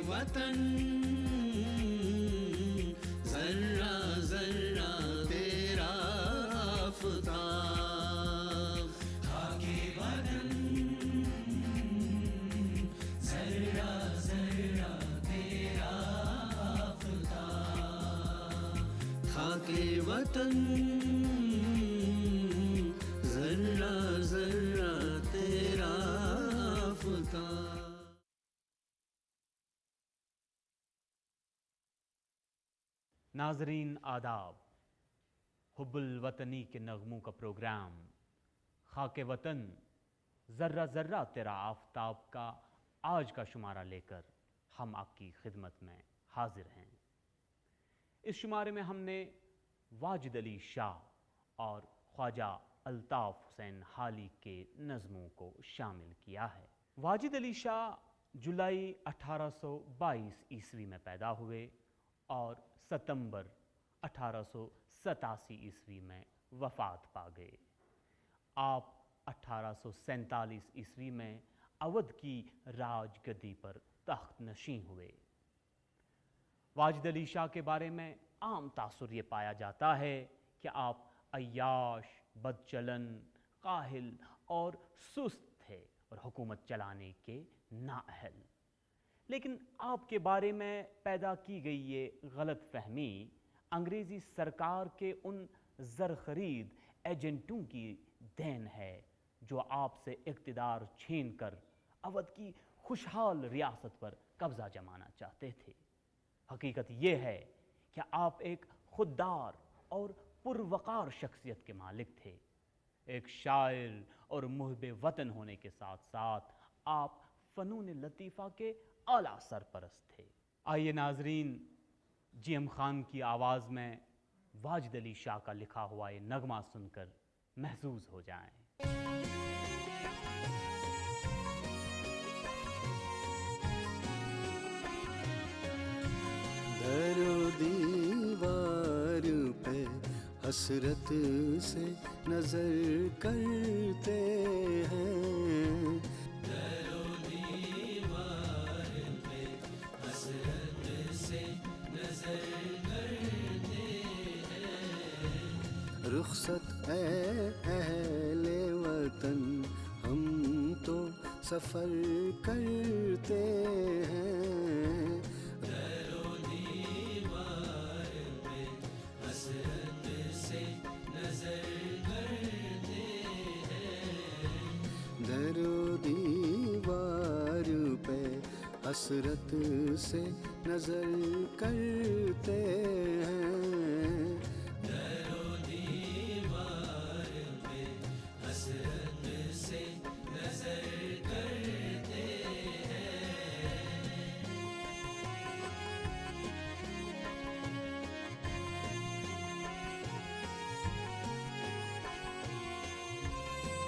वतन जर्रा जर्रा तेरा आफताब, खाके वतन जर्रा जर्रा तेरा आफताब, खाके वतन जर्रा जर्रा तेरा आफताब। नाजरीन आदाब, हुब्बुल वतनी के नगमों का प्रोग्राम खाके वतन ज़र्रा ज़र्रा तेरा आफताब का आज का शुमारा लेकर हम आपकी खिदमत में हाजिर हैं। इस शुमारे में हमने वाजिद अली शाह और ख्वाजा अल्ताफ़ हुसैन हाली के नज़मों को शामिल किया है। वाजिद अली शाह जुलाई 1822 ईस्वी में पैदा हुए और सितंबर 1887 ईस्वी में वफ़ात पा गए। आप 1847 ईस्वी में अवध की राजगद्दी पर तख्त नशीं हुए। वाजिद अली शाह के बारे में आम तासुर ये पाया जाता है कि आप अय्याश, बदचलन, काहिल और सुस्त थे और हुकूमत चलाने के नाअहल। लेकिन आपके बारे में पैदा की गई ये गलत फहमी अंग्रेज़ी सरकार के उन ज़र खरीद एजेंटों की देन है जो आपसे इक़्तिदार छीन कर अवध की खुशहाल रियासत पर कब्ज़ा जमाना चाहते थे। हकीकत ये है कि आप एक खुददार और पुरवकार शख्सियत के मालिक थे। एक शायर और मुहब्बे वतन होने के साथ साथ आप फ़नून लतीफ़ा के आला सरपरस्त थे। आइए नाजरीन, जीएम खान की आवाज़ में वाजिद अली शाह का लिखा हुआ ये नगमा सुनकर महसूस हो जाएं। दरो दीवार पे हसरत से नजर करते हैं, दरो दीवार पे हसरत से नजर करते हैं। रुखसत है अहले वतन, हम तो सफर करते हैं, दरो दीवार पे हसरत से नजर करते हैं, दरो दीवार पे हसरत से नजर करते हैं, दरो दीवार पे हसरत से नजर करते हैं।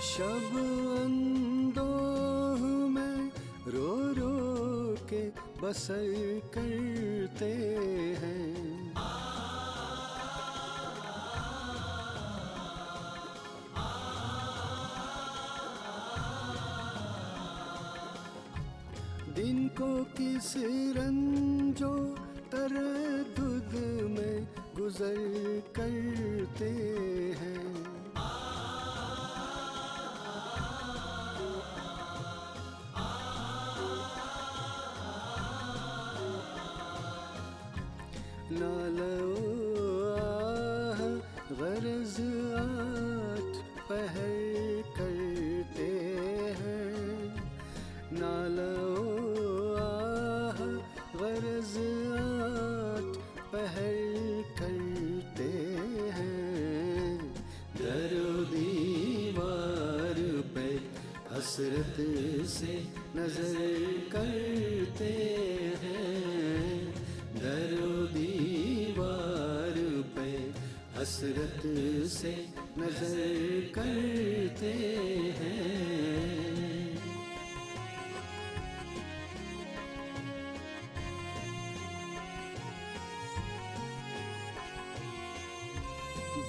शब अंदोह में रो रो के बसर करते हैं, दिन को किस रंजो तरद्दुद में गुजर करते हैं, नालो आह गरज आठ पहर करते हैं, नालो आह गरज आठ पहर करते हैं, दरो दीवार पे हसरत से नजर करते हैं, दरो दीवार पे हसरत से नजर करते हैं।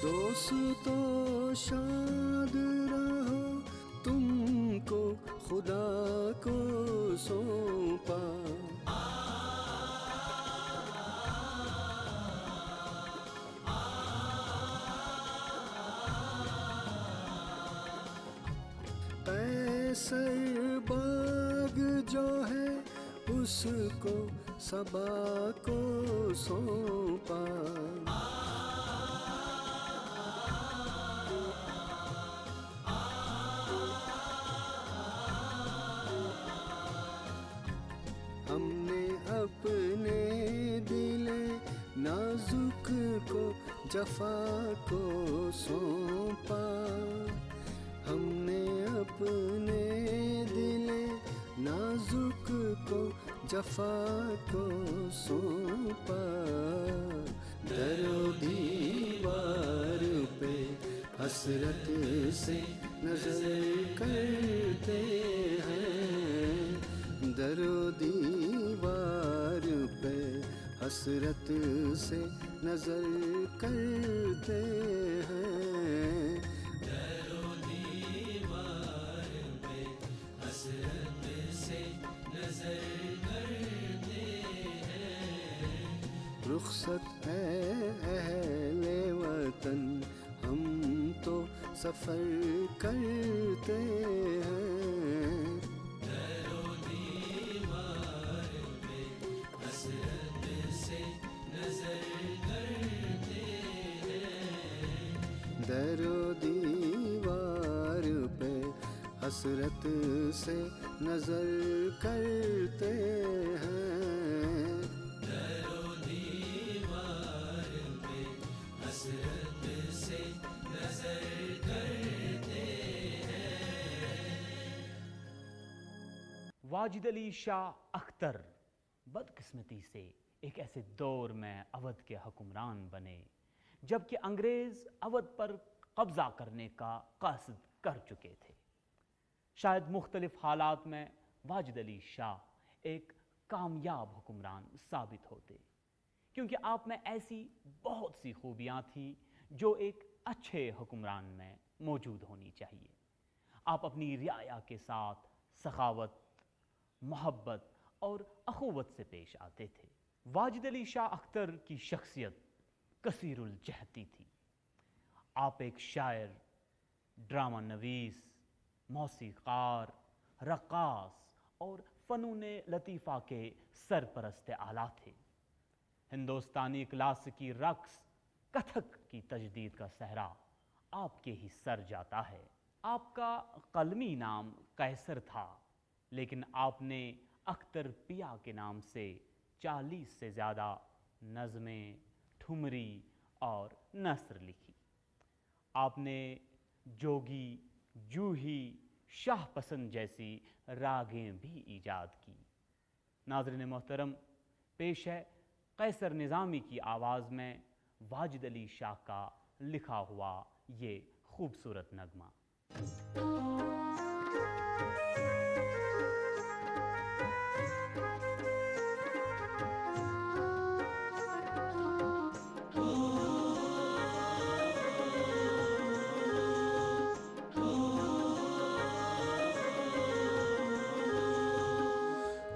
दोस्तों शाद रहो, तुमको खुदा को सौंपा, उसको सबा को सौंपा। हमने अपने दिले नाजुक को जफा को सौंपा। हमने अपने दिले नाजुक को जफा को सौंपा। दरो दीवार पे हसरत से नजर करते हैं। दरो दीवार पे हसरत से नजर करते हैं। दरो दीवार पे हसरत से नजर करते हैं। रुखसत है अहले वतन हम तो सफर करते हैं। दरो दीवार पे हसरत से नजर करते हैं। दरो दीवार पे हसरत से नजर करते हैं। दरो दीवार पे हसरत से नजर करते हैं। वाजिद अली शाह अख्तर बदकिस्मती से एक ऐसे दौर में अवध के हुक्मरान बने जबकि अंग्रेज़ अवध पर कब्ज़ा करने का क़स्द कर चुके थे। शायद मुख्तलिफ हालात में वाजिद अली शाह एक कामयाब हुक्मरान साबित होते, क्योंकि आप में ऐसी बहुत सी खूबियाँ थीं जो एक अच्छे हुक्मरान में मौजूद होनी चाहिए। आप अपनी रियाया के साथ सखावत, मोहब्बत और अखुवत से पेश आते थे। वाजिद अली शाह अख्तर की शख्सियत कसीरुल जहती थी। आप एक शायर, ड्रामा नवीस, मौसीक़ार, रक़ास और फ़नून लतीफ़ा के सरपरस्त आला थे। हिंदुस्तानी क्लासिकी रक़्स, कथक की तजदीद का सहरा आपके ही सर जाता है। आपका कलमी नाम कैसर था, लेकिन आपने अख्तर पिया के नाम से 40 से ज़्यादा नज़में, ठुमरी और नस्र लिखी। आपने जोगी, जूही, शाह पसंद जैसी रागें भी ईजाद की। नाज़रीन मोहतरम, पेश है कैसर निज़ामी की आवाज़ में वाजिद अली शाह का लिखा हुआ ये खूबसूरत नगमा।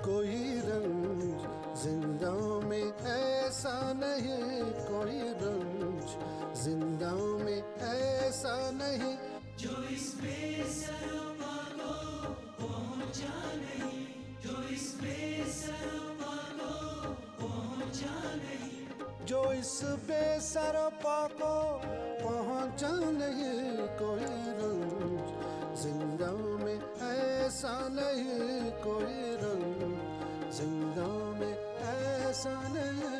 कोई रंज जिंदा में ऐसा नहीं, कोई रंज जिंदा में ऐसा नहीं जो इस बेसरों को पहुंचा नहीं, जो इस बेसरों को पहुंचा नहीं, जो इस बेसरपा को पहुंचा नहीं। कोई रंज जिंदा में ऐसा नहीं, कोई रंज जिंदा में ऐसा नहीं।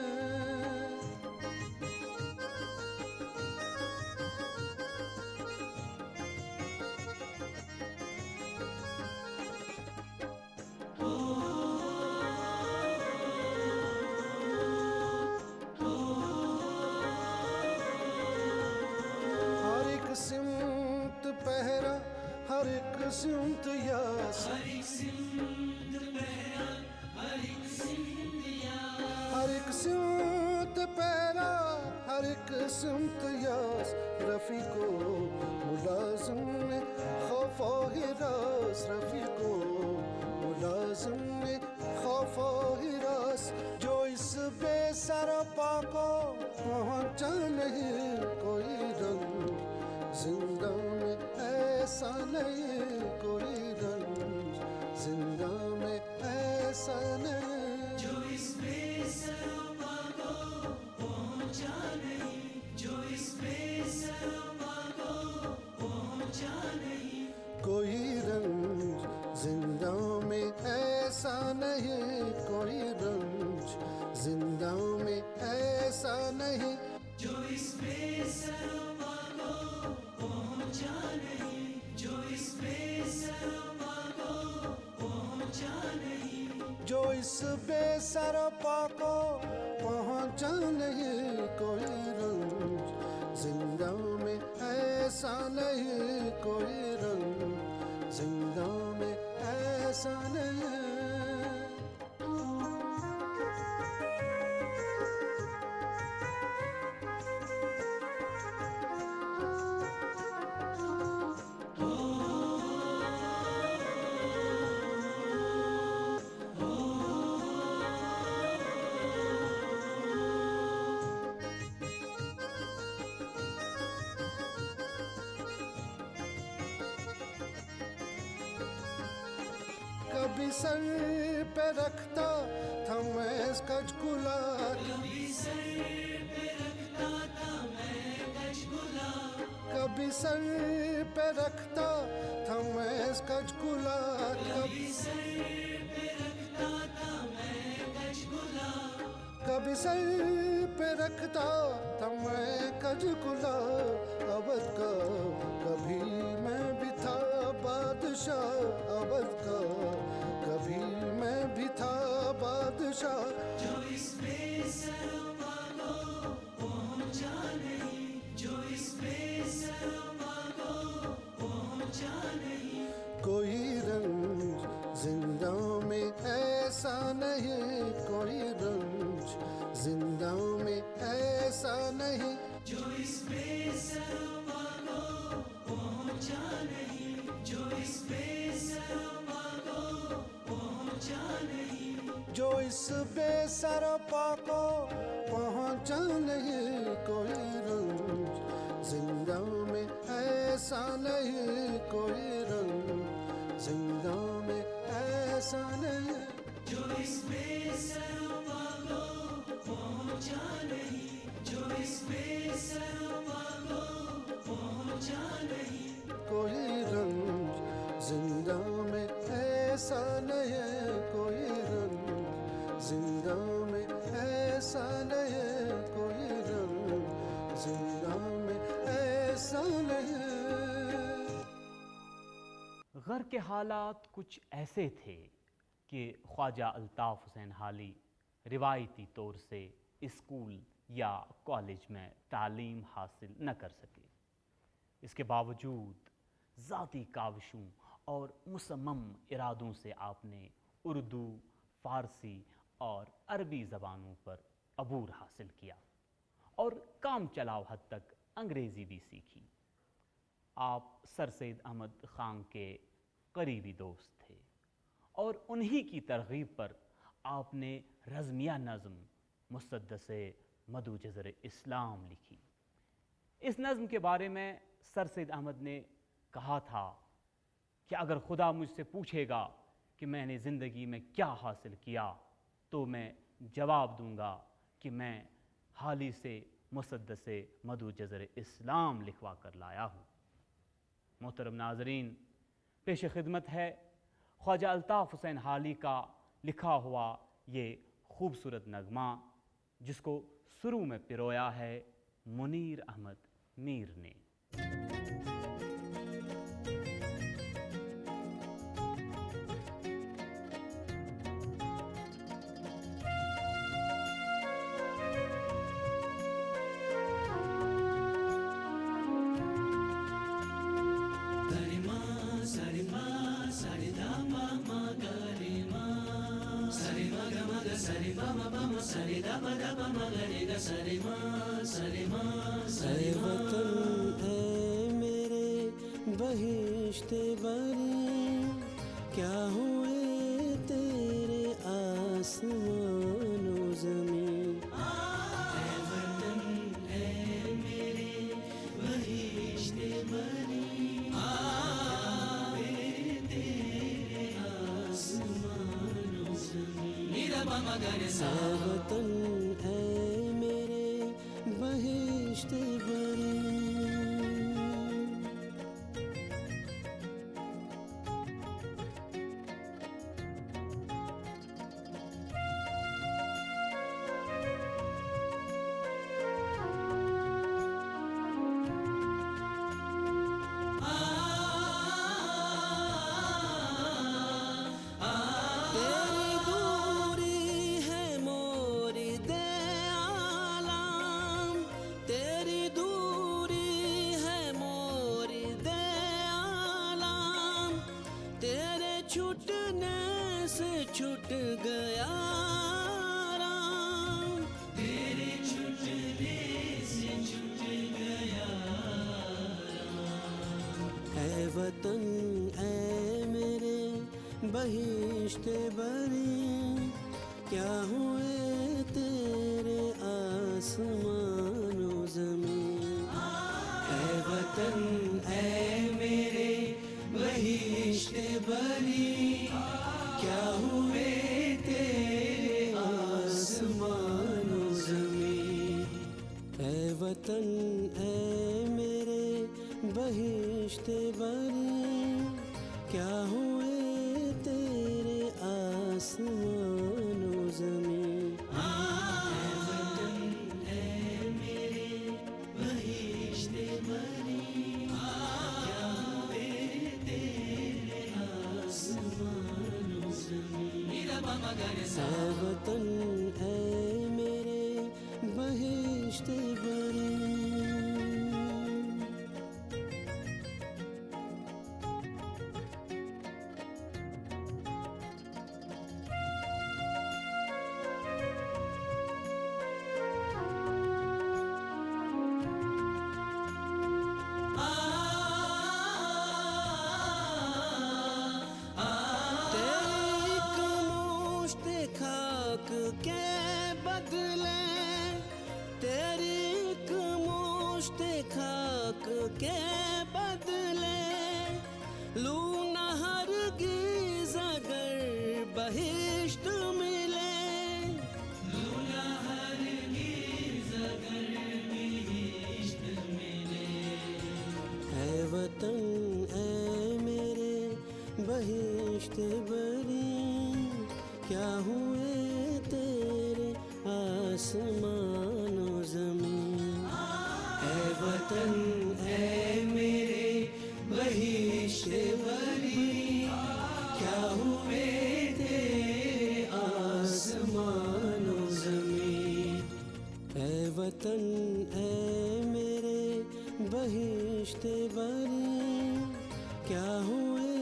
हर एक सिमत पहरा, हर एक सिमत यास, हर एक सिमत पहरा, हर एक सिमत यास, हर एक सिमत पहरा, हर एक सिमत यास। रफ़ी को मुलाज़िम ने खौफ़ो हिरास, रफ़ी को मुलाज़िम ने खौफ़ो हिरास। जो इस बेसरपा को पहुंचा नहीं, कोई रंग जिंदा में ऐसा नहीं, कोई रंग जिंदा में ऐसा नहीं। ऐसा नहीं कोई रंज जिंदा में ऐसा नहीं जो इस बेसरमा को पहुंचा नहीं, जो इस बेसरमा को पहुंचा नहीं, जो इस बेसरपा को पहुंचा नहीं कोई रंज जिंदा में ऐसा नहीं कोई रंज जिंदा में ऐसा नहीं कभी सर पे रखता था मैं कचकुला कभी सर पे रखता था मैं कचकुला, कभी सर पे रखता था मैं कचकुला कभी सर पे रखता था मैं कचकुला, कभी सर पे रखता था मैं कचकुला अवध का कभी मैं भी था बादशाह अवध का कभी मैं भी था बादशाह जो इस बेसरमा को पहुंचा नहीं, जो इस बेसरमा को पहुंचा नहीं, कोई रंज जिंदा में ऐसा नहीं कोई रंज जिंदा में ऐसा नहीं जो इस बेसरमा को पहुंचा नहीं, जो इस बेसरमा को पहुंचा नहीं, जो इस बेसरपा को पहुंचा नहीं कोई रंज जिंदा में ऐसा नहीं कोई रंज जिंदा में ऐसा नहीं जो इस बेसरमा को पहुंचा नहीं, जो इस बेसरमा को पहुंचा नहीं, कोई रंज जिंदा में ऐसा नहीं कोई रंज जिंदा में ऐसा नहीं कोई रंज जिंदा में ऐसा नहीं घर के हालात कुछ ऐसे थे कि ख्वाजा अल्ताफ़ हुसैन हाली रिवायती तौर से स्कूल या कॉलेज में तालीम हासिल न कर सके। इसके बावजूद ज़ाती काविशों और मुसम्मम इरादों से आपने उर्दू, फ़ारसी और अरबी ज़बानों पर अबूर हासिल किया और काम चलाव हद तक अंग्रेज़ी भी सीखी। आप सर सैयद अहमद ख़ान के करीबी दोस्त थे और उन्हीं की तरग़ीब पर आपने रज़मिया नज़्म मुसद्दसे मदू जज़र इस्लाम लिखी। इस नज़्म के बारे में सर सैयद अहमद ने कहा था कि अगर खुदा मुझसे पूछेगा कि मैंने ज़िंदगी में क्या हासिल किया तो मैं जवाब दूंगा कि मैं हाली से मुसद्दसे मदू जज़र इस्लाम लिखवा कर लाया हूँ। मोहतरम नाज़रीन, पेश खिदमत है ख्वाजा अल्ताफ़ हुसैन हाली का लिखा हुआ ये खूबसूरत नगमा जिसको शुरू में पिरोया है मुनीर अहमद मीर ने। ऐ वतन ऐ मेरे बहिश्ते बरी क्या हुए तेरे आसमान व ज़मीं। ऐ वतन ऐ मेरे बहिश्ते बरी आए तेरे आसमान व ज़मीं। नीरा बामा गरे सा ऐ वतन ऐ मेरे बहिश्ते बरी गया राम, तेरे छुटने से छुट गया ऐ वतन ऐ मेरे बहिश्ते बरी, क्या हुए तेरे आसमानो ज़मीं। ऐ वतन ऐ मेरे बहिश्ते बरी, क्या हुए तेरे आसमानो ज़मीं। ऐ वतन ऐ मेरे बहिश्ते बरी, क्या हुए तेरे आसमानो ज़मीं। ऐ वतन ऐ मेरे बहिश्ते बरी, क्या हुए तेरे आसमानो ज़मीं। मेरा बाबा गाने सा ऐ वतन ऐ मेरे बहिश्ते बरी। तेरी एक मुश्त खाक के बदले, तेरी एक मुश्त खाक के बदले, लू न हरगिज़ अगर बहिश्त मिले। लूना हरगिज़ अगर बहिश्त मिले। ऐ वतन ऐ मेरे बहिश्ते बरी, क्या हुए तेरे आसमानो ज़मीं। ऐ वतन ऐ मेरे बहिश्ते बरी, क्या हुए तेरे आसमानो ज़मीं। ऐ वतन ऐ मेरे बहिश्ते बरी, क्या हुए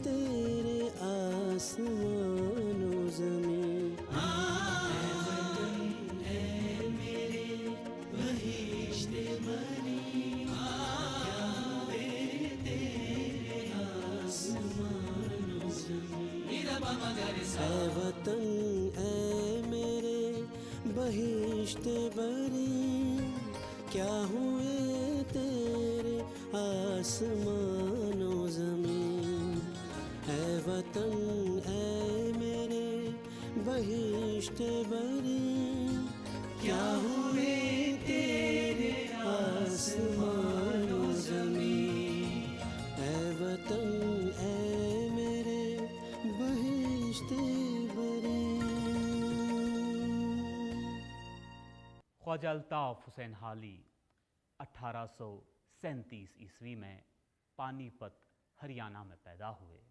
तेरे आसमानो ज़मीं। ऐ वतन ऐ मेरे बहिश्ते बरी, क्या हुए तेरे आसमानो ज़मीं। मेरा बाबा गाने सा ऐ वतन ऐ मेरे बहिश्ते बरी, क्या हुए तेरे आसमानो ज़मीं। ऐ वतन ऐ मेरे बहिश्ते बरी, क्या हुए तेरे आसमानो ज़मीं। ऐ वतन ऐ मेरे बहिश्ते बरी। ख्वाजा अल्ताफ़ हुसैन हाली 1837 ईस्वी में पानीपत हरियाणा में पैदा हुए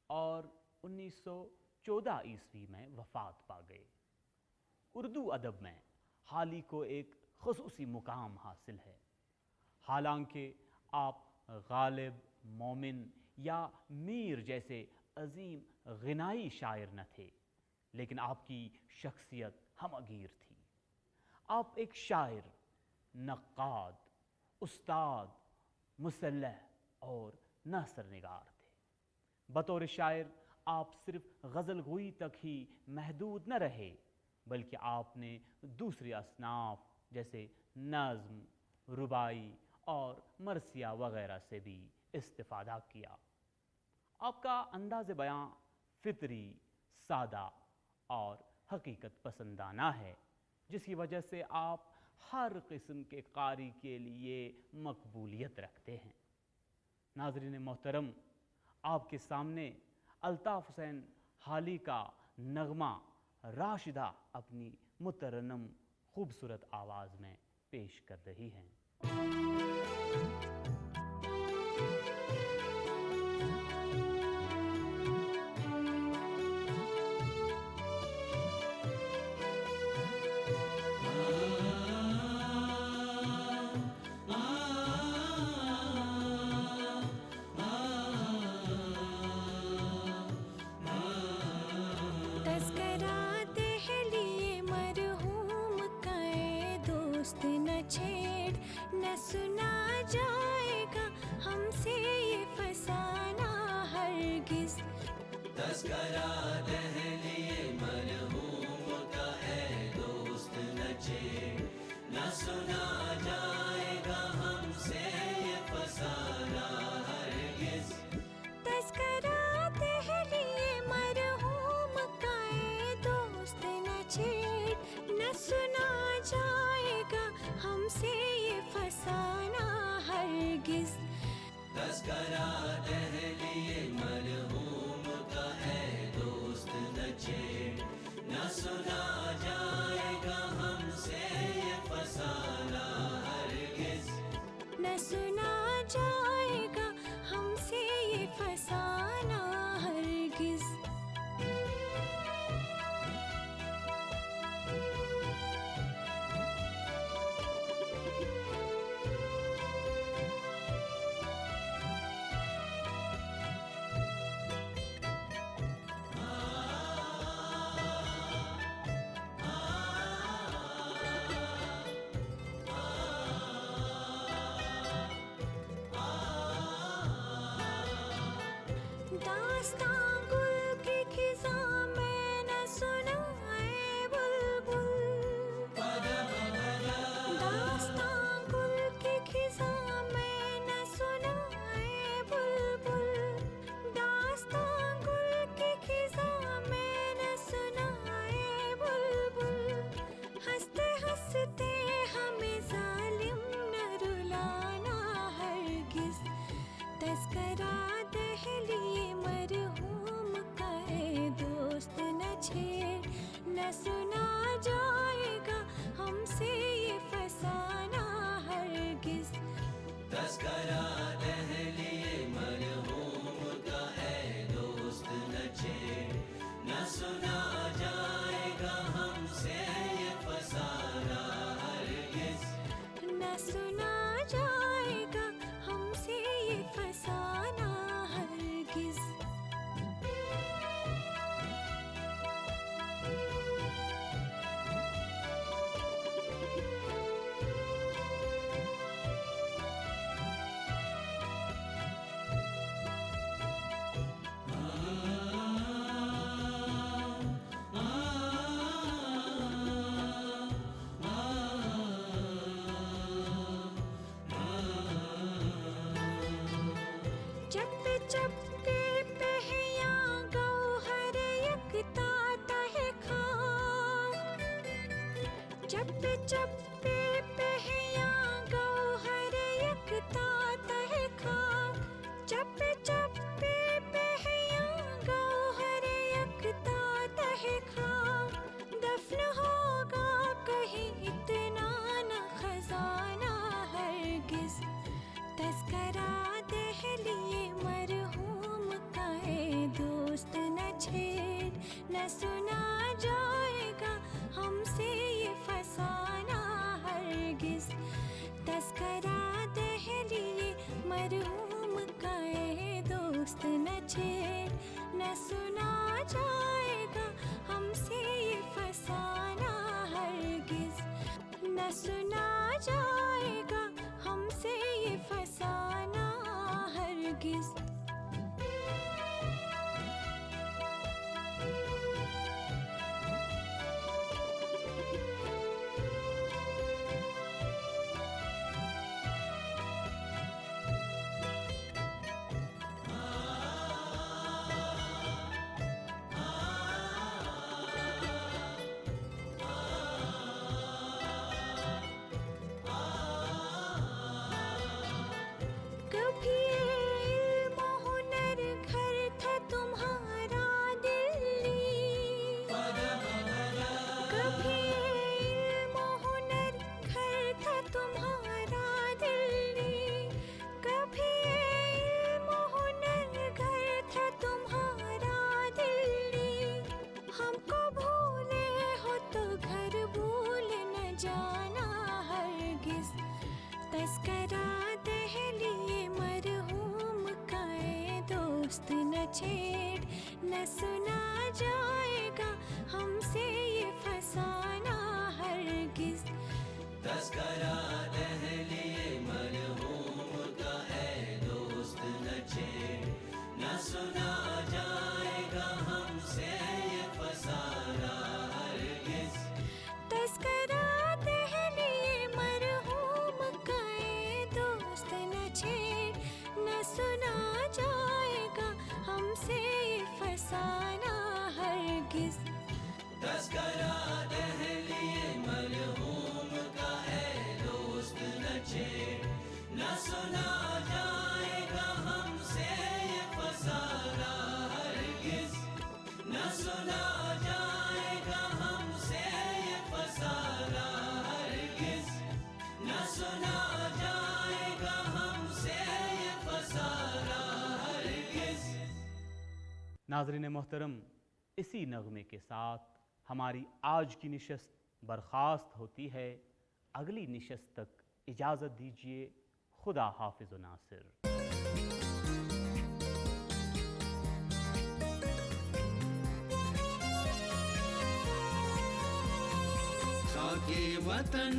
और 1914 ईस्वी में वफ़ात पा गए। उर्दू अदब में हाली को एक ख़ुसूसी मुकाम हासिल है। हालांकि आप गालिब, मोमिन या मीर जैसे अजीम ग़िनाई शायर न थे, लेकिन आपकी शख्सियत हमगीर थी। आप एक शायर, नक्काद, उस्ताद, मुसल्लह और नसरनिगार थे। बतौर शायर आप सिर्फ गज़लगोई तक ही महदूद न रहे, बल्कि आपने दूसरे असनाफ जैसे नज़्म, रुबाई और मरसिया वगैरह से भी इस्तिफ़ादा किया। आपका अंदाज़ बयां फितरी, सादा और हकीकत पसंदाना है, जिसकी वजह से आप हर किस्म के कारी के लिए मकबूलियत रखते हैं। नाज़रीन मोहतरम, आपके सामने अल्ताफ़ हुसैन हाली का नगमा राशिदा अपनी मुतरन्नम खूबसूरत आवाज़ में पेश कर रही हैं। तस्क जाएगा हमसे ये फसाना हरगिज। तस्करा दहलिए मरहूम का है दोस्त न छेड़, न सुना जाएगा हमसे ये फसाना हरगिज। तस्करा दहलिए मरहूम का है दोस्त न छेड़, न सुना जाएगा हमसे ये फसाना हरगिज। तस्करा दहलिए मरहूम का है दोस्त न छेड़, न सुना जाएगा हमसे ये फसाना हरगिज। न सुना जाएगा हमसे ये फसाना हरगिज। दास्तां गुल की खिज़ां में न सुनाए बुलबुल। दास्तां गुल की खिज़ां में न सुनाए बुलबुल। दास्तां गुल की खिज़ां में न सुनाए बुलबुल। हंसते हंसते हमें जालिम न रुलाना हरगिज। तस्करा दहलिए मरहूम का है दोस्त न छेड़, न सुना जाएगा हमसे ये फसाना हरगिज। तस्करा दहलिए मरहूम का है दोस्त न छेड़, न सुना जाएगा हमसे ये फसाना हरगिज। न सुना जाएगा हमसे ये फसाना हरगिज। चप्पे चप्पे पे है यहाँ गौहर यकता तहे खाक। चप्पे चप्पे पे है यहाँ गौहर यकता तहे खाक। चप्पे चप्पे पे है यहाँ गौहर यकता तहे खाक। दफन होगा कहीं इतना न खजाना हरगिज। तस्करा दहलिए मरहूम का है दोस्त न छेड़, न सुना जाएगा हमसे ये फसाना हरगिज। तस्करा दहलिए मरहूम का है दोस्त न छेड़, न सुना जाएगा हमसे ये फसाना हरगिज। न सुना जाएगा हमसे ये फसाना हरगिज। कभी इल्म हुनर घर था तुम्हारा दिल्ली। कभी इल्म हुनर घर था तुम्हारा दिल्ली। कभी इल्म हुनर घर था तुम्हारा दिल्ली। हमको भूले हो तो घर भूल न जाना हरगिज। तस्करा दहलिए मरहूम का है दोस्त न छेड़, न सुना जाएगा हमसे ये फसाना हरगिज। तस्करा दहलिए मरहूम तस्करा दहलिए मरहूम का है दोस्त न छेड़, न सुना जाएगा हमसे ये फसाना हरगिज, न सुना जाएगा हमसे ये फसाना हरगिज, न सुना जाएगा हमसे ये फसाना हरगिज। नाज़रीन मोहतरम, इसी नगमे के साथ हमारी आज की निशस्त बर्खास्त होती है। अगली निशस्त तक इजाज़त दीजिए। खुदा हाफिज़ व नासिर। खाके वतन